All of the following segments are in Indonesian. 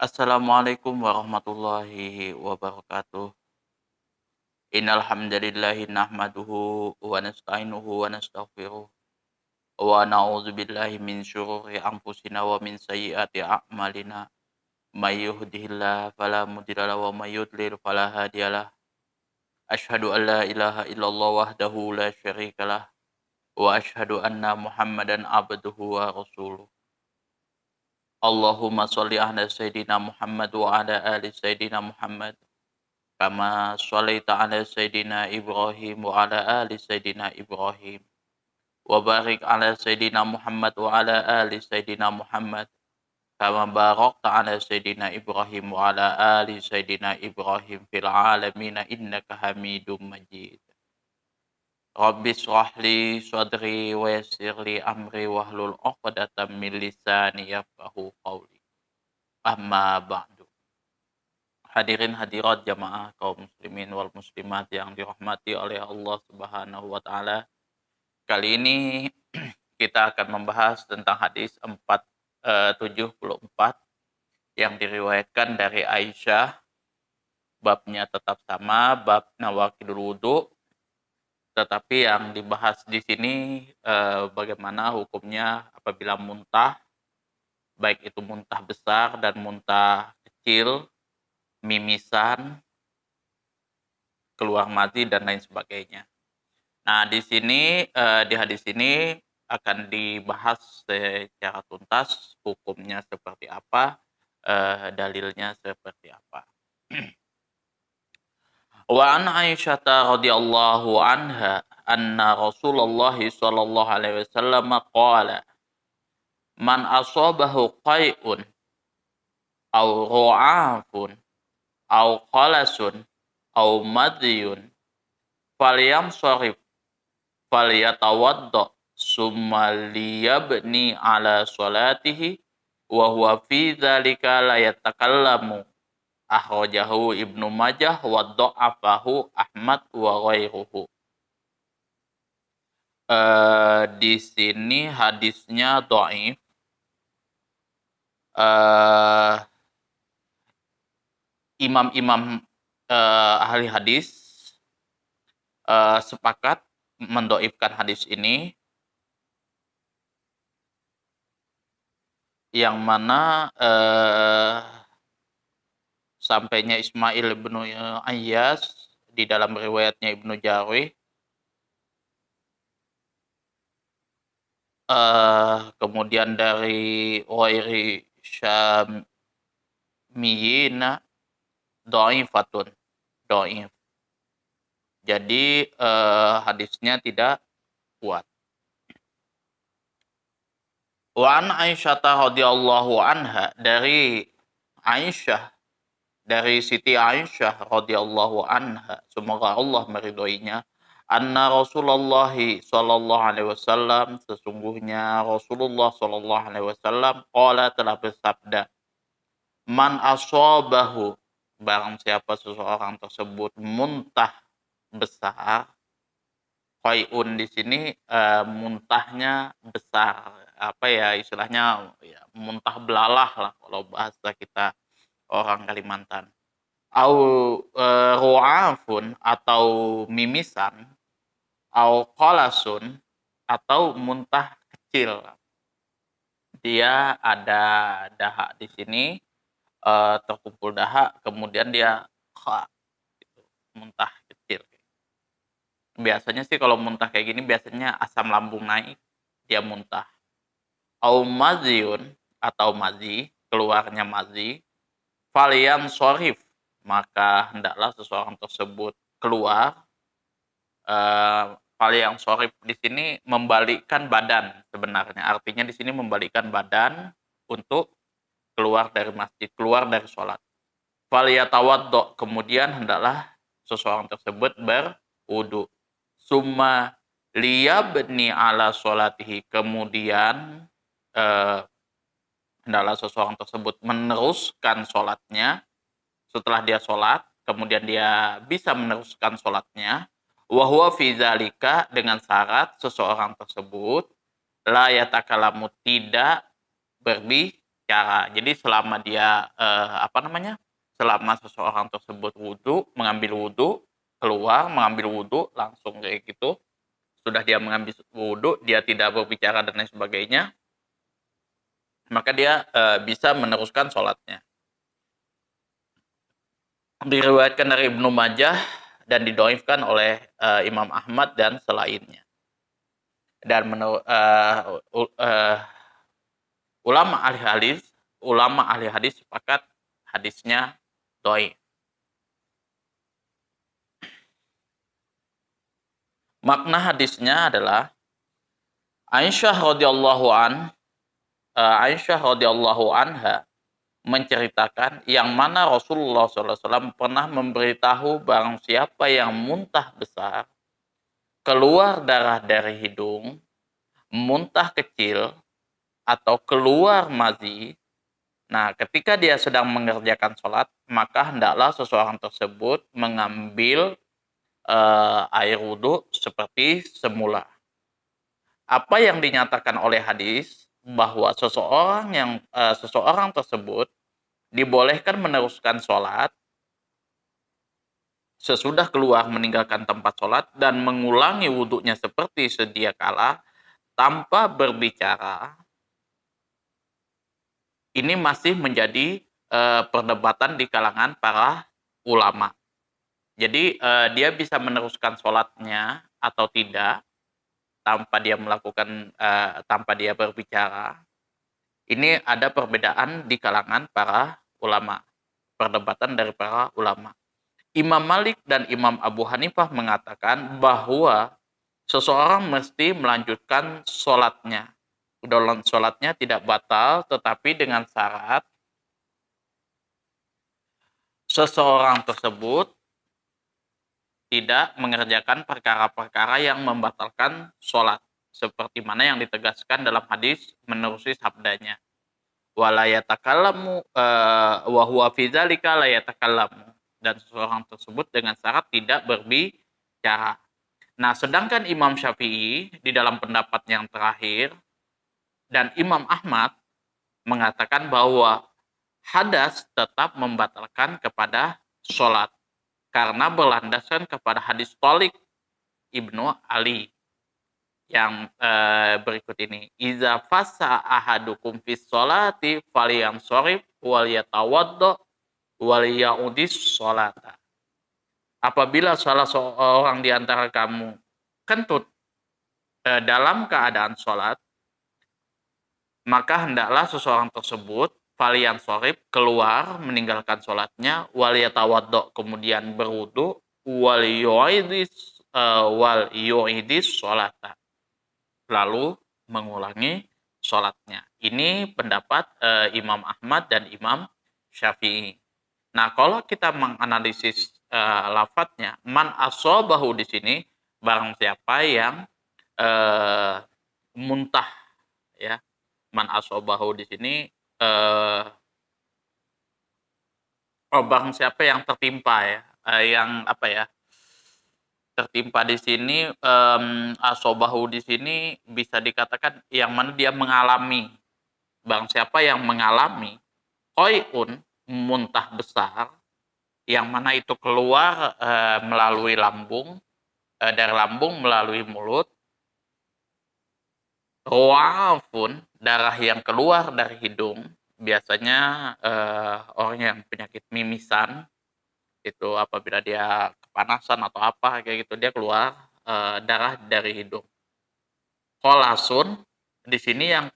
Assalamualaikum warahmatullahi wabarakatuh. Innal hamdalillahi nahmaduhu wa nasta'inuhu wa nastaghfiruh wa na'udzubillahi min syururi anfusina wa min sayyiati a'malina. May yahdihillahu fala mudilla lahu wa may yudlil fala hadiyalah. Asyhadu an la ilaha illallah wahdahu la syarikalah wa asyhadu anna Muhammadan abduhu wa rasuluh. Allahumma shalli ala sayidina Muhammad wa ala ali sayidina Muhammad. Kama sholaita ala Sayyidina Ibrahim wa ala ali Sayyidina Ibrahim. Wa barik ala Sayyidina Muhammad wa ala ali Sayyidina Muhammad. Kama barakta ala Sayyidina Ibrahim wa ala ali Sayyidina Ibrahim fil alamina innaka hamidum majid. Rabbi shrah li sadri wa yassir li amri wahlul 'uqdatam min lisani yafqahu qawli. Amma ba'du. Hadirin hadirat jamaah kaum muslimin wal muslimat yang dirahmati oleh Allah Subhanahu wa taala. Kali ini kita akan membahas tentang hadis 74 yang diriwayatkan dari Aisyah. Babnya tetap sama, bab nawaqidul wudu. Tetapi yang dibahas di sini bagaimana hukumnya apabila muntah, baik itu muntah besar dan muntah kecil, mimisan, keluar mati dan lain sebagainya. Nah, di sini di hadis ini akan dibahas secara tuntas hukumnya seperti apa, dalilnya seperti apa. Wa an Aisyah radhiyallahu anha anna Rasulullah sallallahu alaihi wasallam qala man asabahu qai'un aw ru'afun aw qalasun aw madiyun falyamsarif falyatawadda summa liyabni ala salatihi wa huwa fi dzalika la yatakallamu. Akhrajahu Ibnu Majah wa dha'afahu Ahmad wa ghairuhu. Di sini hadisnya dhaif. Imam-imam ahli hadis sepakat mendhaifkan hadis ini, yang mana sampainya Ismail bin Ayyas di dalam riwayatnya Ibnu Jarwih, kemudian dari ghairi syamiyina dhaifatun, dhaif. Jadi hadisnya tidak kuat. Wa an Aisyah radhiyallahu anha, dari Aisyah, dari Siti Aisyah radhiyallahu anha, semoga Allah meridhoinya, anna Rasulullah sallallahu alaihi wasallam, sesungguhnya Rasulullah sallallahu alaihi wasallam qala, telah bersabda, man asabahu, barang siapa seseorang tersebut muntah besar. Qai'un di sini muntahnya besar, apa ya istilahnya, ya muntah belalah lah kalau bahasa kita orang Kalimantan. Au ru'afun, atau mimisan, au qalasun, atau muntah kecil. Dia ada dahak di sini, terkumpul dahak, kemudian dia gitu, muntah kecil. Biasanya sih kalau muntah kayak gini biasanya asam lambung naik, dia muntah. Au maziyun, atau mazi, keluarnya mazi. Faliyan sorif, maka hendaklah seseorang tersebut keluar. Faliyan sorif di sini membalikkan badan sebenarnya. Artinya di sini membalikkan badan untuk keluar dari masjid, keluar dari sholat. Faliyatawaddo, kemudian hendaklah seseorang tersebut berwudu. Summa liyabni ala sholatihi, kemudian hendaklah seseorang tersebut meneruskan sholatnya. Setelah dia sholat, kemudian dia bisa meneruskan sholatnya. Wa huwa fi dzalika, dengan syarat seseorang tersebut la yatakalamu, tidak berbicara. Jadi selama dia selama seseorang tersebut wudhu, mengambil wudhu, keluar, mengambil wudhu, langsung kayak gitu. Sudah dia mengambil wudhu, dia tidak berbicara dan lain sebagainya, maka dia bisa meneruskan sholatnya. Diriwayatkan dari Ibnu Majah dan didoifkan oleh Imam Ahmad dan selainnya. Dan menurut ulama ahli hadis sepakat hadisnya dhaif. Makna hadisnya adalah Aisyah radhiyallahu anha menceritakan yang mana Rasulullah SAW pernah memberitahu barang siapa yang muntah besar, keluar darah dari hidung, muntah kecil, atau keluar mazi. Nah, ketika dia sedang mengerjakan sholat, maka hendaklah seseorang tersebut mengambil air wudhu seperti semula. Apa yang dinyatakan oleh hadis bahwa seseorang tersebut dibolehkan meneruskan sholat sesudah keluar meninggalkan tempat sholat dan mengulangi wudhunya seperti sedia kala tanpa berbicara. Ini masih menjadi perdebatan di kalangan para ulama. Jadi dia bisa meneruskan sholatnya atau tidak tanpa dia berbicara. Ini ada perbedaan di kalangan para ulama, perdebatan dari para ulama. Imam Malik dan Imam Abu Hanifah mengatakan bahwa seseorang mesti melanjutkan sholatnya. Dalam sholatnya tidak batal, tetapi dengan syarat seseorang tersebut tidak mengerjakan perkara-perkara yang membatalkan sholat. Seperti mana yang ditegaskan dalam hadis menerusi sabdanya. Wala yatakallamu wa huwa fi dzalika la yatakallamu. Dan seseorang tersebut dengan syarat tidak berbicara. Nah, sedangkan Imam Syafi'i di dalam pendapat yang terakhir dan Imam Ahmad mengatakan bahwa hadas tetap membatalkan kepada sholat karena berlandaskan kepada hadis Thalik Ibnu Ali yang berikut ini. Iza fasa ahadukum fis sholati falyansorif wal yatawaddo wal yaudis sholata. Apabila salah seorang di antara kamu kentut dalam keadaan sholat, maka hendaklah seseorang tersebut valian sorib keluar meninggalkan sholatnya, wal yatawaddo kemudian berwudu, wal yu'idis sholata lalu mengulangi sholatnya. Ini pendapat Imam Ahmad dan Imam Syafi'i. Nah, kalau kita menganalisis lafadznya, man asobahu di sini barang siapa yang muntah, ya. Man asobahu di sini barang siapa yang tertimpa, ya, yang apa ya? Tertimpa di sini asobahu di sini bisa dikatakan yang mana dia mengalami. Barang siapa yang mengalami qai'un muntah besar yang mana itu keluar melalui lambung, dari lambung melalui mulut, ru'afun darah yang keluar dari hidung, biasanya orang yang penyakit mimisan itu apabila dia kepanasan atau apa kayak gitu dia keluar darah dari hidung. Qolasun di sini yang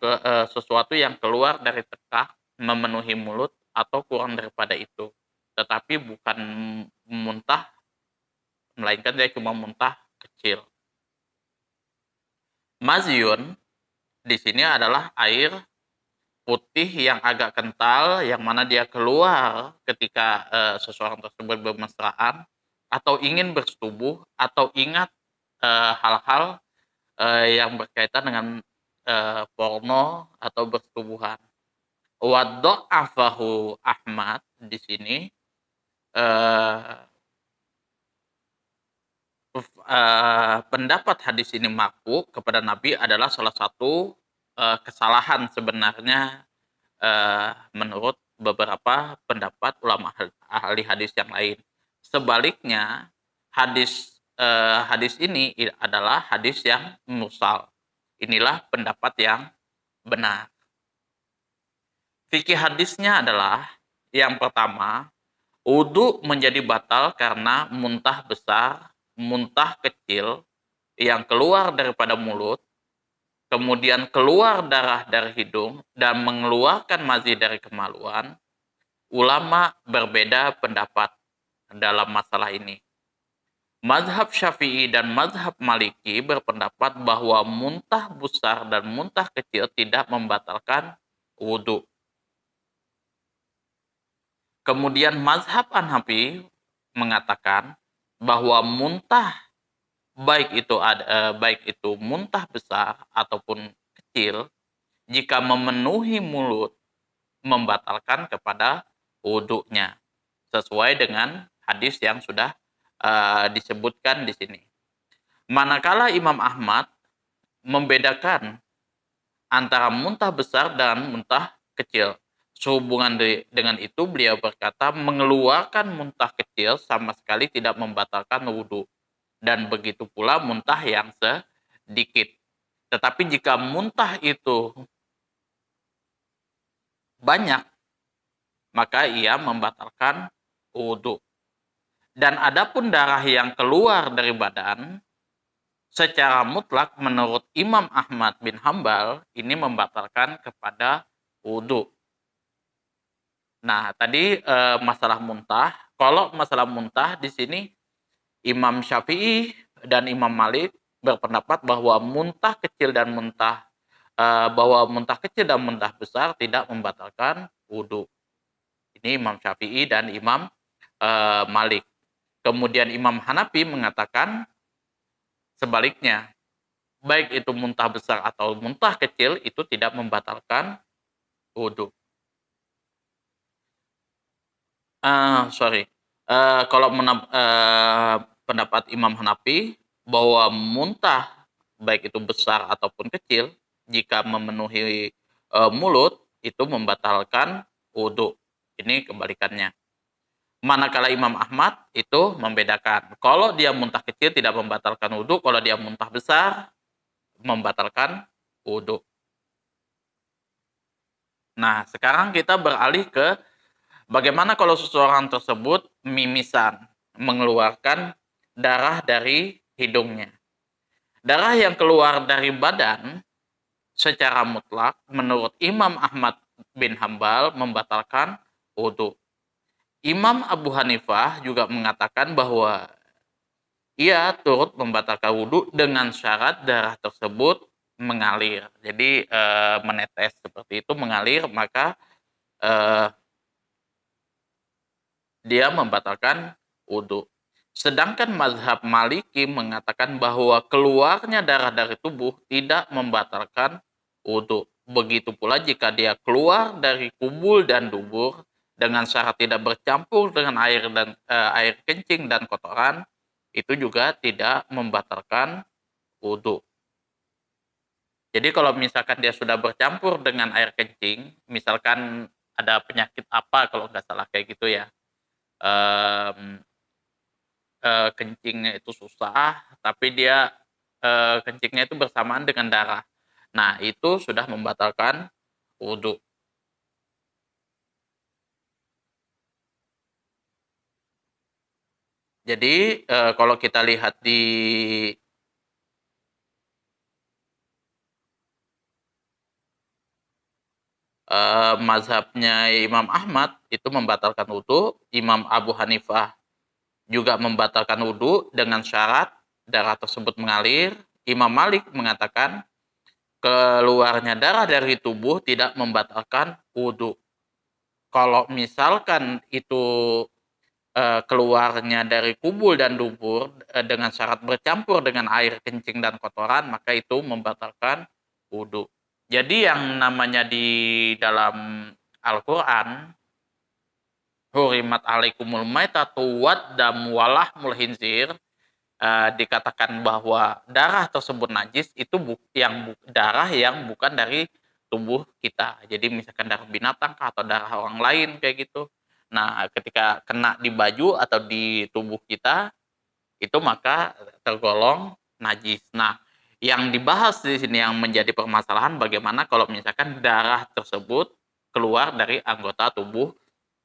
sesuatu yang keluar dari tekak memenuhi mulut atau kurang daripada itu. Tetapi bukan muntah, melainkan dia cuma muntah kecil. Mazyun di sini adalah air putih yang agak kental yang mana dia keluar ketika seseorang tersebut bermesraan atau ingin bersetubuh atau ingat hal-hal yang berkaitan dengan porno atau bersetubuhan. Wadda'afahu Ahmad di sini pendapat hadis ini marfu kepada Nabi adalah salah satu kesalahan sebenarnya menurut beberapa pendapat ulama ahli hadis yang lain. Sebaliknya, hadis ini adalah hadis yang mursal. Inilah pendapat yang benar. Fikih hadisnya adalah yang pertama, wudu menjadi batal karena muntah besar, muntah kecil yang keluar daripada mulut, kemudian keluar darah dari hidung dan mengeluarkan mazi dari kemaluan. Ulama berbeda pendapat dalam masalah ini. Mazhab Syafi'i dan mazhab Maliki berpendapat bahwa muntah besar dan muntah kecil tidak membatalkan wudhu. Kemudian mazhab Hanafi mengatakan bahwa muntah baik itu muntah besar ataupun kecil, jika memenuhi mulut membatalkan kepada wudhunya, sesuai dengan hadis yang sudah disebutkan di sini. Manakala Imam Ahmad membedakan antara muntah besar dan muntah kecil. Sehubungan dengan itu beliau berkata mengeluarkan muntah kecil sama sekali tidak membatalkan wudhu. Dan begitu pula muntah yang sedikit. Tetapi jika muntah itu banyak, maka ia membatalkan wudhu. Dan adapun darah yang keluar dari badan, secara mutlak menurut Imam Ahmad bin Hambal, ini membatalkan kepada wudhu. Nah, tadi masalah muntah. Kalau masalah muntah di sini Imam Syafi'i dan Imam Malik berpendapat bahwa muntah kecil dan muntah besar tidak membatalkan wudhu. Ini Imam Syafi'i dan Imam Malik. Kemudian Imam Hanafi mengatakan sebaliknya, baik itu muntah besar atau muntah kecil itu tidak membatalkan wudhu. Kalau pendapat Imam Hanafi bahwa muntah baik itu besar ataupun kecil jika memenuhi mulut itu membatalkan wudhu. Ini kebalikannya. Manakala Imam Ahmad itu membedakan. Kalau dia muntah kecil tidak membatalkan wudhu, kalau dia muntah besar membatalkan wudhu. Nah, sekarang kita beralih ke bagaimana kalau seseorang tersebut mimisan, mengeluarkan darah dari hidungnya. Darah yang keluar dari badan secara mutlak menurut Imam Ahmad bin Hambal membatalkan wudhu. Imam Abu Hanifah juga mengatakan bahwa ia turut membatalkan wudhu dengan syarat darah tersebut mengalir. Jadi menetes seperti itu, mengalir, maka dia membatalkan wudhu. Sedangkan mazhab Maliki mengatakan bahwa keluarnya darah dari tubuh tidak membatalkan wudhu. Begitu pula jika dia keluar dari kubul dan dubur dengan syarat tidak bercampur dengan air kencing dan kotoran, itu juga tidak membatalkan wudhu. Jadi kalau misalkan dia sudah bercampur dengan air kencing, misalkan ada penyakit apa kalau nggak salah kayak gitu ya, kencingnya itu susah, tapi dia kencingnya itu bersamaan dengan darah. Nah, itu sudah membatalkan wudhu. Jadi kalau kita lihat di mazhabnya Imam Ahmad itu membatalkan wudhu, Imam Abu Hanifah juga membatalkan wudhu dengan syarat darah tersebut mengalir. Imam Malik mengatakan keluarnya darah dari tubuh tidak membatalkan wudhu. Kalau misalkan itu keluarnya dari kubul dan dubur dengan syarat bercampur dengan air kencing dan kotoran, maka itu membatalkan wudhu. Jadi yang namanya di dalam Al-Quran, hurimat alaikumul maitatu waddam walahmul khinzir, dikatakan bahwa darah tersebut najis itu darah yang bukan dari tubuh kita. Jadi misalkan darah binatang kah atau darah orang lain kayak gitu. Nah, ketika kena di baju atau di tubuh kita itu maka tergolong najis. Nah, yang dibahas di sini yang menjadi permasalahan bagaimana kalau misalkan darah tersebut keluar dari anggota tubuh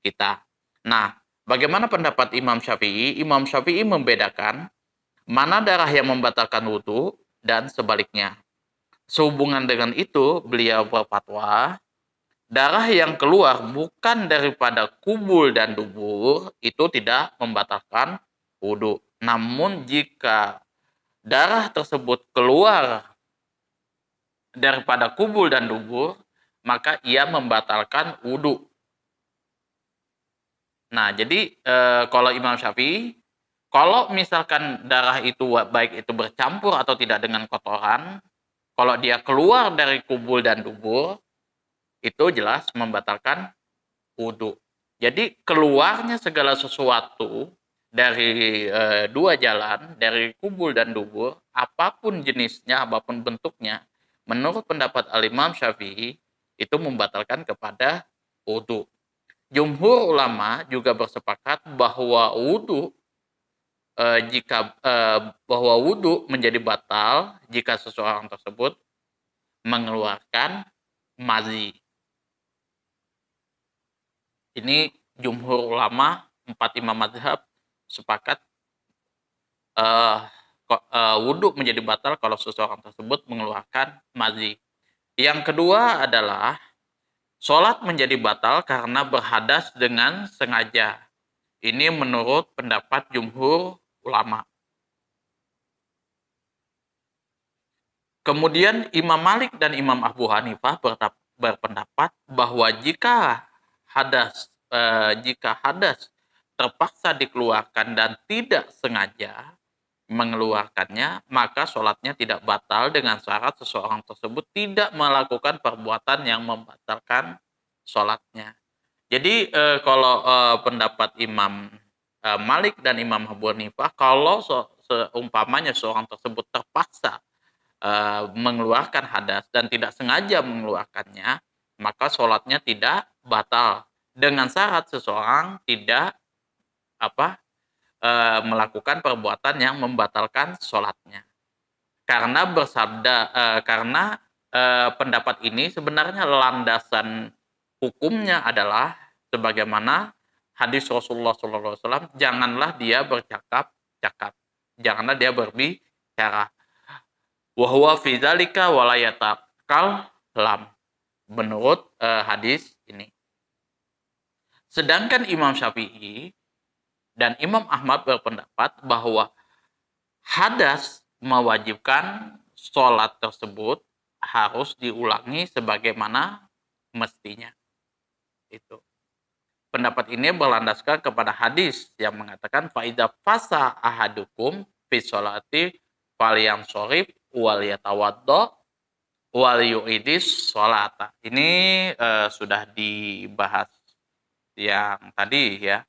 kita. Nah, bagaimana pendapat Imam Syafi'i? Imam Syafi'i membedakan mana darah yang membatalkan wudhu dan sebaliknya. Sehubungan dengan itu, beliau berfatwa, darah yang keluar bukan daripada kubul dan dubur itu tidak membatalkan wudhu. Namun jika darah tersebut keluar daripada kubul dan dubur, maka ia membatalkan wudhu. Nah, jadi kalau Imam Syafi'i, kalau misalkan darah itu baik itu bercampur atau tidak dengan kotoran, kalau dia keluar dari kubul dan dubur, itu jelas membatalkan wudhu. Jadi keluarnya segala sesuatu dari dua jalan, dari kubul dan dubur, apapun jenisnya, apapun bentuknya, menurut pendapat Al-Imam Syafi'i, itu membatalkan kepada wudhu. Jumhur ulama juga bersepakat bahwa wudhu bahwa wudhu menjadi batal jika seseorang tersebut mengeluarkan mazi. Ini jumhur ulama 4 imam mazhab sepakat wudhu menjadi batal kalau seseorang tersebut mengeluarkan mazi. Yang kedua adalah sholat menjadi batal karena berhadas dengan sengaja. Ini menurut pendapat jumhur ulama. Kemudian Imam Malik dan Imam Abu Hanifah berpendapat bahwa jika hadas terpaksa dikeluarkan dan tidak sengaja mengeluarkannya, maka sholatnya tidak batal dengan syarat seseorang tersebut tidak melakukan perbuatan yang membatalkan sholatnya. Jadi kalau pendapat Imam Malik dan Imam Abu Hanifah, kalau seumpamanya seorang tersebut terpaksa mengeluarkan hadas dan tidak sengaja mengeluarkannya, maka sholatnya tidak batal dengan syarat seseorang tidak melakukan perbuatan yang membatalkan sholatnya. Karena pendapat ini sebenarnya landasan hukumnya adalah sebagaimana hadis Rasulullah SAW, janganlah dia bercakap-cakap, janganlah dia berbicara. Wahwa fi dzalika walayatakal lam. Menurut hadis ini. Sedangkan Imam Syafi'i dan Imam Ahmad berpendapat bahwa hadas mewajibkan sholat tersebut harus diulangi sebagaimana mestinya. Itu. Pendapat ini berlandaskan kepada hadis yang mengatakan faida fasa ahadukum fi sholati faliyam sorif wal yatawaddo wal yu'idis sholata. Ini sudah dibahas yang tadi ya.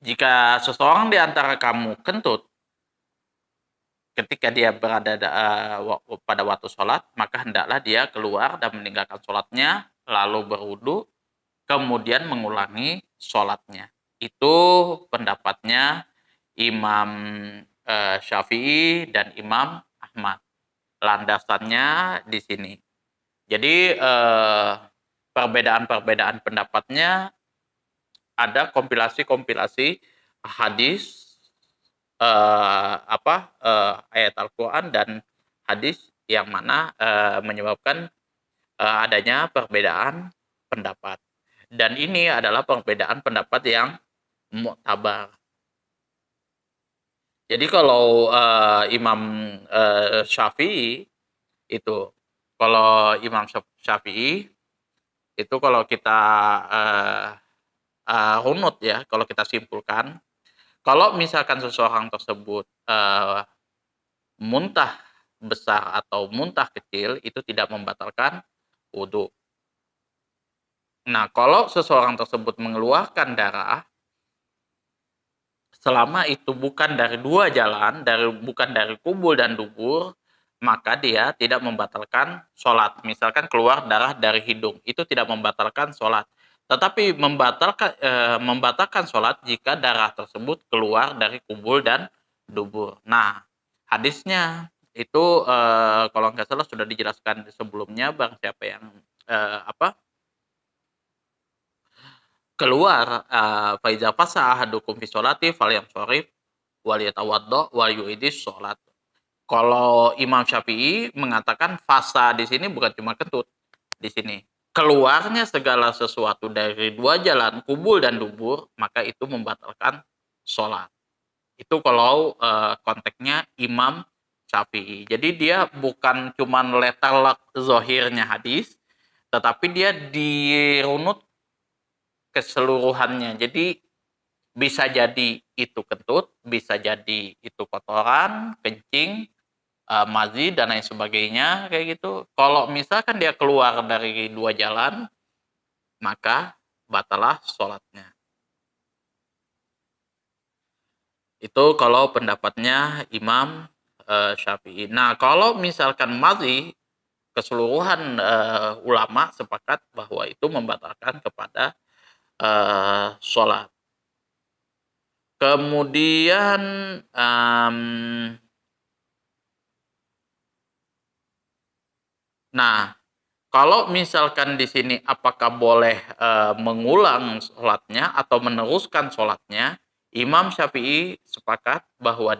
Jika seseorang di antara kamu kentut ketika dia berada pada waktu sholat, maka hendaklah dia keluar dan meninggalkan sholatnya, lalu berwudu, kemudian mengulangi sholatnya. Itu pendapatnya Imam Syafi'i dan Imam Ahmad. Landasannya di sini. Jadi perbedaan-perbedaan pendapatnya ada kompilasi hadis ayat Al-Qur'an dan hadis yang mana menyebabkan adanya perbedaan pendapat. Dan ini adalah perbedaan pendapat yang mu'tabar. Jadi kalau Imam Syafi'i itu, kalau Imam Syafi'i itu kalau kita runut ya, kalau kita simpulkan, kalau misalkan seseorang tersebut muntah besar atau muntah kecil, itu tidak membatalkan wudhu. Nah, kalau seseorang tersebut mengeluarkan darah, selama itu bukan dari dua jalan, bukan dari kubul dan dubur, maka dia tidak membatalkan sholat. Misalkan keluar darah dari hidung, itu tidak membatalkan sholat. Tetapi membatalkan sholat jika darah tersebut keluar dari kubul dan dubur. Nah, hadisnya itu kalau nggak salah sudah dijelaskan sebelumnya, barang siapa yang keluar faiza fasa ahadukum fi sholati falyamsharif wal yatawaddo wal yu'idis sholat. Kalau Imam Syafi'i mengatakan fasa di sini bukan cuma kentut di sini. Keluarnya segala sesuatu dari dua jalan, kubul dan dubur, maka itu membatalkan sholat. Itu kalau konteksnya Imam Syafi'i. Jadi dia bukan cuma letalak zohirnya hadis, tetapi dia dirunut keseluruhannya. Jadi bisa jadi itu kentut, bisa jadi itu kotoran, kencing, mazi dan lain sebagainya kayak gitu. Kalau misalkan dia keluar dari dua jalan, maka batalah sholatnya. Itu kalau pendapatnya Imam Syafi'i. Nah, kalau misalkan mazi, keseluruhan ulama sepakat bahwa itu membatalkan kepada sholat. Kemudian nah, kalau misalkan di sini apakah boleh mengulang sholatnya atau meneruskan sholatnya, Imam Syafi'i sepakat bahwa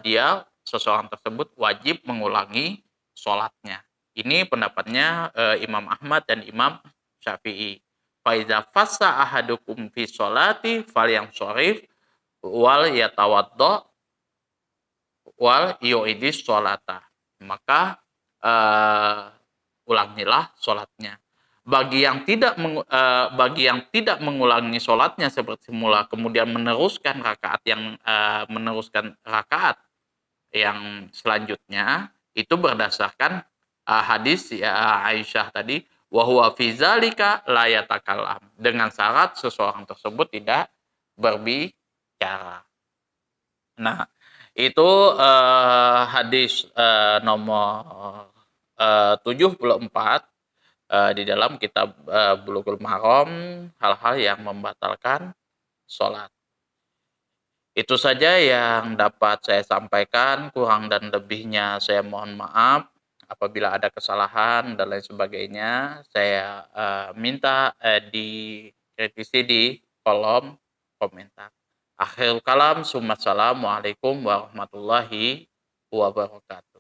seseorang tersebut wajib mengulangi sholatnya. Ini pendapatnya Imam Ahmad dan Imam Syafi'i. Faiza fasa ahadukum fi sholati falyamsharif wal yatawaddo wal yu'idis sholata. Maka ulangilah sholatnya. Bagi yang tidak mengulangi sholatnya seperti semula, kemudian meneruskan rakaat yang selanjutnya, itu berdasarkan hadis ya Aisyah tadi, wa huwa fi zalika la yatakallam, dengan syarat seseorang tersebut tidak berbicara. Nah, itu hadis nomor 74 di dalam kitab Bulughul Maram, hal-hal yang membatalkan sholat. Itu saja yang dapat saya sampaikan, kurang dan lebihnya saya mohon maaf. Apabila ada kesalahan dan lain sebagainya, saya minta dikritisi di kolom komentar. Akhirul kalam, assalamualaikum warahmatullahi wabarakatuh.